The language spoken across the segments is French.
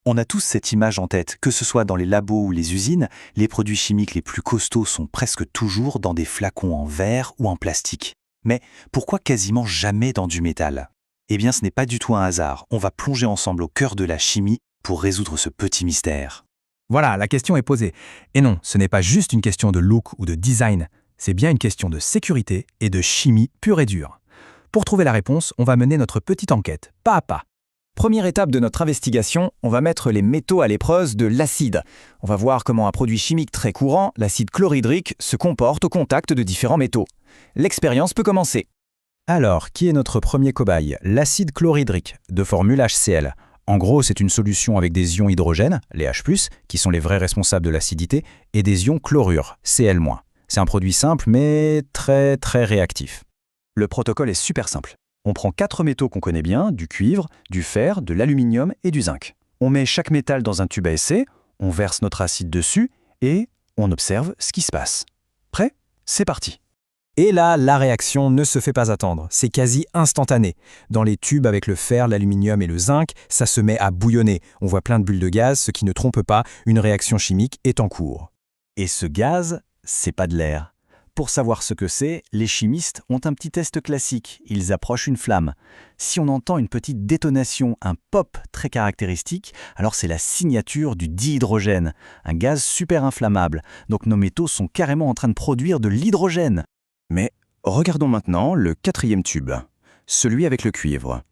On a tous cette image en tête, que ce soit dans les labos ou les usines, les produits chimiques les plus costauds sont presque toujours dans des flacons en verre ou en plastique. Mais pourquoi quasiment jamais dans du métal? Eh bien, ce n'est pas du tout un hasard. On va plonger ensemble au cœur de la chimie pour résoudre ce petit mystère. Voilà, la question est posée. Et non, ce n'est pas juste une question de look ou de design, c'est bien une question de sécurité et de chimie pure et dure. Pour trouver la réponse, on va mener notre petite enquête, pas à pas. Première étape de notre investigation, on va mettre les métaux à l'épreuve de l'acide. On va voir comment un produit chimique très courant, l'acide chlorhydrique, se comporte au contact de différents métaux. L'expérience peut commencer. Alors, qui est notre premier cobaye? L'acide chlorhydrique, de formule HCl. En gros, c'est une solution avec des ions hydrogène, les H+, qui sont les vrais responsables de l'acidité, et des ions chlorure, Cl-. C'est un produit simple, mais très réactif. Le protocole est super simple. On prend 4 métaux qu'on connaît bien, du cuivre, du fer, de l'aluminium et du zinc. On met chaque métal dans un tube à essai, on verse notre acide dessus et on observe ce qui se passe. Prêt? C'est parti. Et là, la réaction ne se fait pas attendre. C'est quasi instantané. Dans les tubes avec le fer, l'aluminium et le zinc, ça se met à bouillonner. On voit plein de bulles de gaz, ce qui ne trompe pas, une réaction chimique est en cours. Et ce gaz, c'est pas de l'air. Pour savoir ce que c'est, les chimistes ont un petit test classique. Ils approchent une flamme. Si on entend une petite détonation, un pop très caractéristique, alors c'est la signature du dihydrogène, un gaz super inflammable. Donc nos métaux sont carrément en train de produire de l'hydrogène. Mais regardons maintenant le 4e tube, celui avec le cuivre.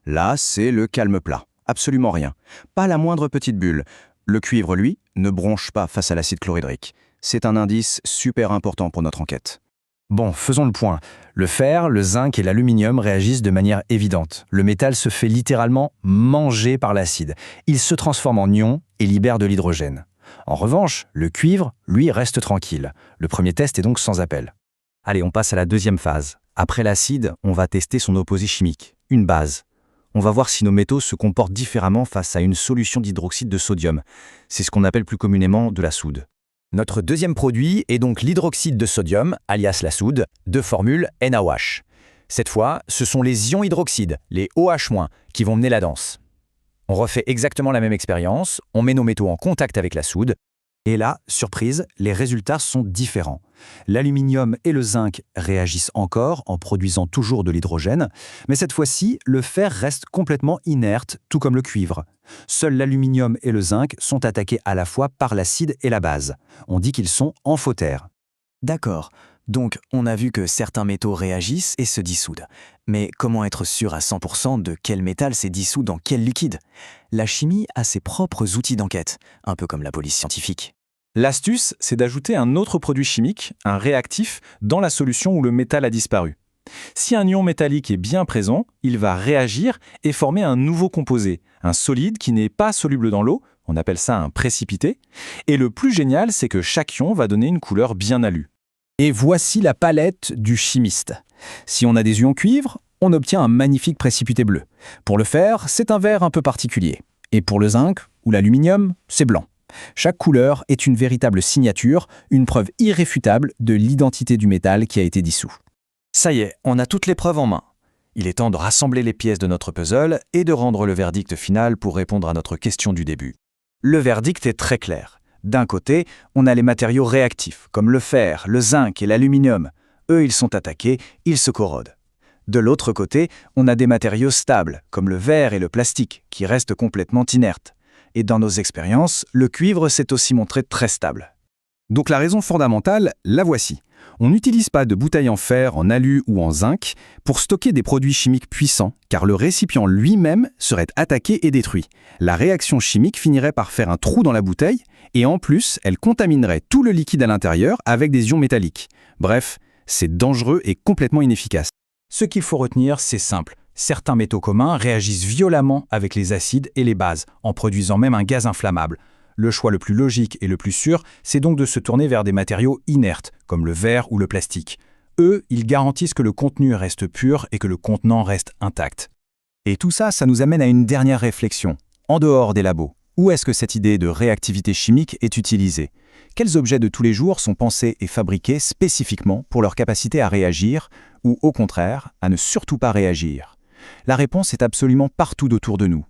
Là, c'est le calme plat. Absolument rien. Pas la moindre petite bulle. Le cuivre, lui, ne bronche pas face à l'acide chlorhydrique. C'est un indice super important pour notre enquête. Bon, faisons le point. Le fer, le zinc et l'aluminium réagissent de manière évidente. Le métal se fait littéralement manger par l'acide. Il se transforme en ion et libère de l'hydrogène. En revanche, le cuivre, lui, reste tranquille. Le premier test est donc sans appel. Allez, on passe à la deuxième phase. Après l'acide, on va tester son opposé chimique, une base. On va voir si nos métaux se comportent différemment face à une solution d'hydroxyde de sodium. C'est ce qu'on appelle plus communément de la soude. Notre deuxième produit est donc l'hydroxyde de sodium, alias la soude, de formule NaOH. Cette fois, ce sont les ions hydroxydes, les OH-, qui vont mener la danse. On refait exactement la même expérience, on met nos métaux en contact avec la soude, et là, surprise, les résultats sont différents. L'aluminium et le zinc réagissent encore en produisant toujours de l'hydrogène, mais cette fois-ci, le fer reste complètement inerte, tout comme le cuivre. Seuls l'aluminium et le zinc sont attaqués à la fois par l'acide et la base. On dit qu'ils sont amphotères. D'accord. Donc, on a vu que certains métaux réagissent et se dissoudent. Mais comment être sûr à 100% de quel métal s'est dissous dans quel liquide? La chimie a ses propres outils d'enquête, un peu comme la police scientifique. L'astuce, c'est d'ajouter un autre produit chimique, un réactif, dans la solution où le métal a disparu. Si un ion métallique est bien présent, il va réagir et former un nouveau composé, un solide qui n'est pas soluble dans l'eau, on appelle ça un précipité, et le plus génial, c'est que chaque ion va donner une couleur bien alue. Et voici la palette du chimiste. Si on a des ions cuivre, on obtient un magnifique précipité bleu. Pour le fer, c'est un vert un peu particulier. Et pour le zinc ou l'aluminium, c'est blanc. Chaque couleur est une véritable signature, une preuve irréfutable de l'identité du métal qui a été dissous. Ça y est, on a toutes les preuves en main. Il est temps de rassembler les pièces de notre puzzle et de rendre le verdict final pour répondre à notre question du début. Le verdict est très clair. D'un côté, on a les matériaux réactifs, comme le fer, le zinc et l'aluminium. Eux, ils sont attaqués, ils se corrodent. De l'autre côté, on a des matériaux stables, comme le verre et le plastique, qui restent complètement inertes. Et dans nos expériences, le cuivre s'est aussi montré très stable. Donc la raison fondamentale, la voici. On n'utilise pas de bouteilles en fer, en alu ou en zinc pour stocker des produits chimiques puissants, car le récipient lui-même serait attaqué et détruit. La réaction chimique finirait par faire un trou dans la bouteille, et en plus, elle contaminerait tout le liquide à l'intérieur avec des ions métalliques. Bref, c'est dangereux et complètement inefficace. Ce qu'il faut retenir, c'est simple. Certains métaux communs réagissent violemment avec les acides et les bases, en produisant même un gaz inflammable. Le choix le plus logique et le plus sûr, c'est donc de se tourner vers des matériaux inertes, comme le verre ou le plastique. Eux, ils garantissent que le contenu reste pur et que le contenant reste intact. Et tout ça, ça nous amène à une dernière réflexion. En dehors des labos, où est-ce que cette idée de réactivité chimique est utilisée? Quels objets de tous les jours sont pensés et fabriqués spécifiquement pour leur capacité à réagir, ou au contraire, à ne surtout pas réagir? La réponse est absolument partout autour de nous,